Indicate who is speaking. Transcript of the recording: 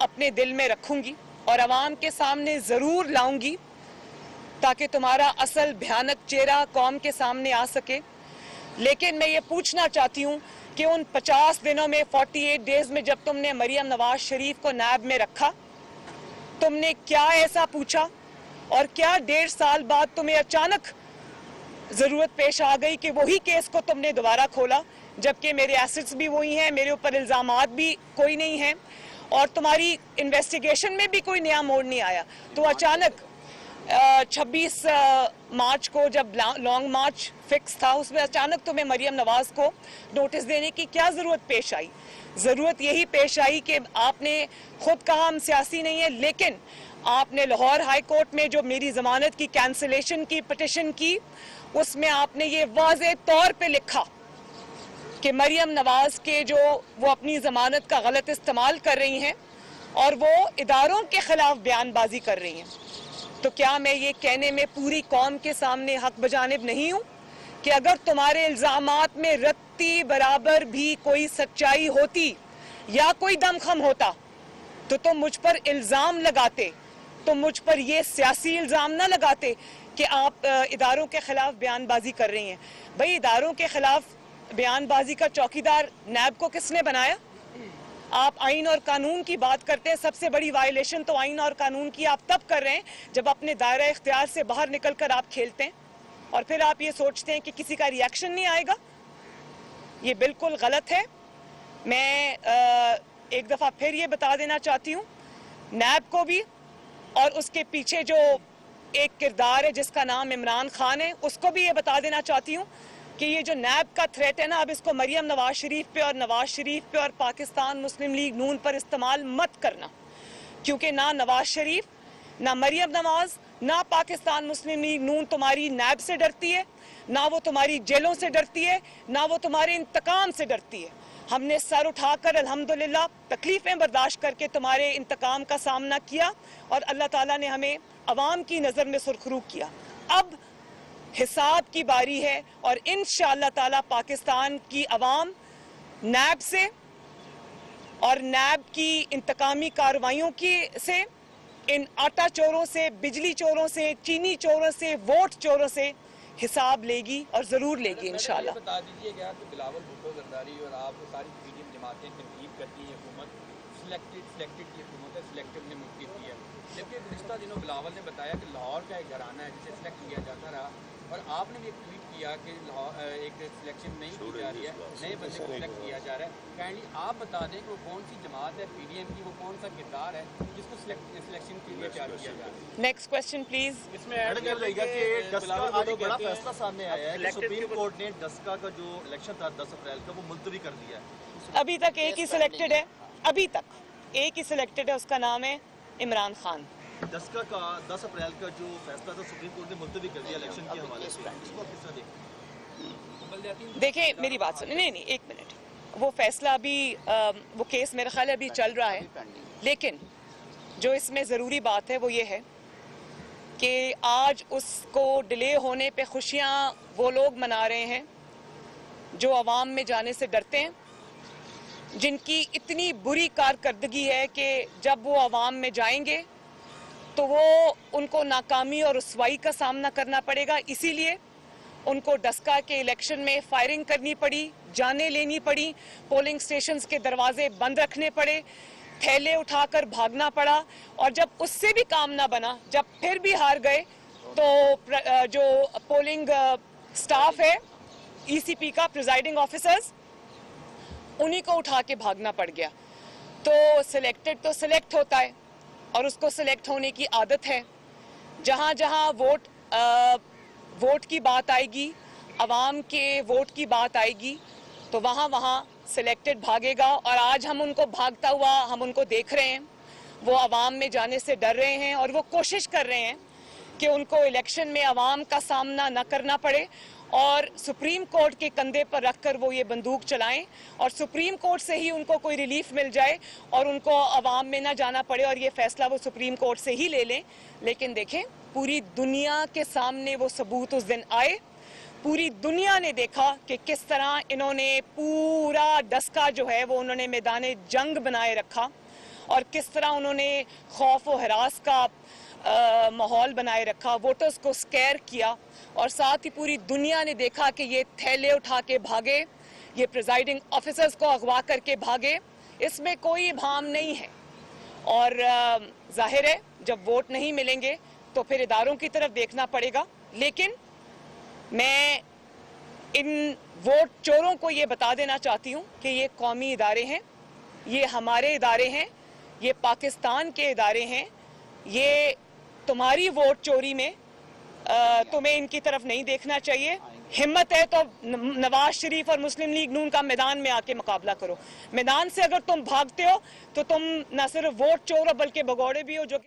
Speaker 1: اپنے دل میں رکھوں گی اور عوام کے سامنے ضرور لاؤں گی تاکہ تمہارا اصل بھیانک چہرہ قوم کے سامنے آ سکے. لیکن میں یہ پوچھنا چاہتی ہوں کہ ان 50 دنوں میں 48 ڈیز میں جب تم نے مریم نواز شریف کو نیب میں رکھا, تم نے کیا ایسا پوچھا اور کیا 1.5 سال بعد تمہیں اچانک ضرورت پیش آ گئی کہ وہی کیس کو تم نے دوبارہ کھولا, جبکہ میرے ایسٹس بھی وہی ہیں, میرے اوپر الزامات بھی کوئی نہیں ہیں اور تمہاری انویسٹیگیشن میں بھی کوئی نیا موڑ نہیں آیا. تو اچانک 26 مارچ کو جب لانگ مارچ فکس تھا, اس میں اچانک تمہیں مریم نواز کو نوٹس دینے کی کیا ضرورت پیش آئی؟ ضرورت یہی پیش آئی کہ آپ نے خود کہا ہم سیاسی نہیں ہیں, لیکن آپ نے لاہور ہائی کورٹ میں جو میری ضمانت کی کینسلیشن کی پٹیشن کی, اس میں آپ نے یہ واضح طور پہ لکھا کہ مریم نواز کے جو وہ اپنی ضمانت کا غلط استعمال کر رہی ہیں اور وہ اداروں کے خلاف بیان بازی کر رہی ہیں. تو کیا میں یہ کہنے میں پوری قوم کے سامنے حق بجانب نہیں ہوں کہ اگر تمہارے الزامات میں رتی برابر بھی کوئی سچائی ہوتی یا کوئی دم خم ہوتا تو تم مجھ پر الزام لگاتے, تم مجھ پر یہ سیاسی الزام نہ لگاتے کہ آپ اداروں کے خلاف بیان بازی کر رہی ہیں. بھئی اداروں کے خلاف بیان بازی کا چوکیدار نیب کو کس نے بنایا؟ آپ آئین اور قانون کی بات کرتے ہیں, سب سے بڑی وائلیشن تو آئین اور قانون کی آپ تب کر رہے ہیں جب اپنے دائرہ اختیار سے باہر نکل کر آپ کھیلتے ہیں اور پھر آپ یہ سوچتے ہیں کہ کسی کا ریاکشن نہیں آئے گا. یہ بالکل غلط ہے. میں ایک دفعہ پھر یہ بتا دینا چاہتی ہوں نیب کو بھی اور اس کے پیچھے جو ایک کردار ہے جس کا نام عمران خان ہے, اس کو بھی یہ بتا دینا چاہتی ہوں کہ یہ جو نیب کا تھریٹ ہے نا, اب اس کو مریم نواز شریف پہ اور نواز شریف پہ اور پاکستان مسلم لیگ نون پر استعمال مت کرنا, کیونکہ نہ نواز شریف, نہ مریم نواز, نہ پاکستان مسلم لیگ نون تمہاری نیب سے ڈرتی ہے, نہ وہ تمہاری جیلوں سے ڈرتی ہے, نہ وہ تمہارے انتقام سے ڈرتی ہے. ہم نے سر اٹھا کر الحمدللہ تکلیفیں برداشت کر کے تمہارے انتقام کا سامنا کیا اور اللہ تعالیٰ نے ہمیں عوام کی نظر میں سرخرو کیا. اب حساب کی باری ہے اور انشاءاللہ تعالیٰ پاکستان کی عوام نیب سے اور نیب کی انتقامی کارروائیوں سے, ان آٹا چوروں سے, بجلی چوروں سے, چینی چوروں سے, ووٹ چوروں سے حساب لے گی اور ضرور لے گی انشاءاللہ.
Speaker 2: یہ بتا دیجیے گا کہ بلاول بھٹو زرداری اور آپ ساری پی ڈی ایم جماعتیں تنقید کرتی ہیں حکومت سلیکٹڈ کی حکومت ہے, سلیکٹڈ نے ملکی کی ہے, جبکہ گزشتہ دنوں بلاول نے بتایا کہ لاہور کا ایک گھرانہ ہے جسے سلیکٹ کیا جاتا رہا, اور آپ نے بھی ایک ٹویٹ کیا کہ ایک سلیکشن نہیں کی جا رہی ہے, نئے بندے کو سلیکٹ کیا جا رہا ہے. کائنڈلی آپ بتا دیں کہ وہ کون سی جماعت ہے پی ڈی ایم کی, وہ کون سا کردار ہے جس کو سلیکشن کے لیے تیار کیا جا رہا ہے.
Speaker 1: Next question please.
Speaker 2: اس میں ایڈ کر لے گا کہ ڈسکا آج ایک بڑا فیصلہ سامنے آیا ہے کہ سپریم کورٹ نے ڈسکا کا جو الیکشن تھا 10 اپریل کا وہ ملتوی کر دیا ہے.
Speaker 1: ابھی تک ایک ہی سلیکٹڈ ہے, ابھی تک ایک ہی سلیکٹڈ ہے, اس کا نام ہے عمران خان.
Speaker 2: ڈسکا کا 10 اپریل کا جو فیصلہ تھا سپریم کورٹ نے ملتوی کر دیا الیکشن کے حوالے سے, اس کو کس طرح دیکھیں؟
Speaker 1: دیکھیں میری بات سنیں, نہیں ایک منٹ, وہ فیصلہ ابھی وہ کیس میرا خیال ہے ابھی چل رہا ہے, لیکن جو اس میں ضروری بات ہے وہ یہ ہے کہ آج اس کو ڈیلے ہونے پہ خوشیاں وہ لوگ منا رہے ہیں جو عوام میں جانے سے ڈرتے ہیں, جن کی اتنی بری کارکردگی ہے کہ جب وہ عوام میں جائیں گے تو وہ ان کو ناکامی اور رسوائی کا سامنا کرنا پڑے گا. اسی لیے ان کو ڈسکا کے الیکشن میں فائرنگ کرنی پڑی, جانیں لینی پڑی, پولنگ سٹیشنز کے دروازے بند رکھنے پڑے, تھیلے اٹھا کر بھاگنا پڑا, اور جب اس سے بھی کام نہ بنا, جب پھر بھی ہار گئے تو جو پولنگ سٹاف ہے ای سی پی کا, پریزائڈنگ آفیسرز, انہی کو اٹھا کے بھاگنا پڑ گیا. تو سلیکٹڈ تو سلیکٹ ہوتا ہے اور اس کو سلیکٹ ہونے کی عادت ہے. جہاں جہاں ووٹ کی بات آئے گی, عوام کے ووٹ کی بات آئے گی, تو وہاں سلیکٹڈ بھاگے گا. اور آج ہم ان کو بھاگتا ہوا ہم ان کو دیکھ رہے ہیں, وہ عوام میں جانے سے ڈر رہے ہیں اور وہ کوشش کر رہے ہیں کہ ان کو الیکشن میں عوام کا سامنا نہ کرنا پڑے اور سپریم کورٹ کے کندھے پر رکھ کر وہ یہ بندوق چلائیں اور سپریم کورٹ سے ہی ان کو کوئی ریلیف مل جائے اور ان کو عوام میں نہ جانا پڑے اور یہ فیصلہ وہ سپریم کورٹ سے ہی لے لیں. لیکن دیکھیں پوری دنیا کے سامنے وہ ثبوت اس دن آئے, پوری دنیا نے دیکھا کہ کس طرح انہوں نے پورا ڈسکا جو ہے وہ انہوں نے میدان جنگ بنائے رکھا اور کس طرح انہوں نے خوف و ہراس کا ماحول بنائے رکھا, ووٹرز کو سکیر کیا, اور ساتھ ہی پوری دنیا نے دیکھا کہ یہ تھیلے اٹھا کے بھاگے, یہ پریزائڈنگ آفیسرز کو اغوا کر کے بھاگے. اس میں کوئی ابہام نہیں ہے. اور ظاہر ہے جب ووٹ نہیں ملیں گے تو پھر اداروں کی طرف دیکھنا پڑے گا. لیکن میں ان ووٹ چوروں کو یہ بتا دینا چاہتی ہوں کہ یہ قومی ادارے ہیں, یہ ہمارے ادارے ہیں, یہ پاکستان کے ادارے ہیں. یہ تمہاری ووٹ چوری میں تمہیں ان کی طرف نہیں دیکھنا چاہیے. ہمت ہے تو نواز شریف اور مسلم لیگ نون کا میدان میں آ کے مقابلہ کرو. میدان سے اگر تم بھاگتے ہو تو تم نہ صرف ووٹ چور ہو بلکہ بگوڑے بھی ہو, جو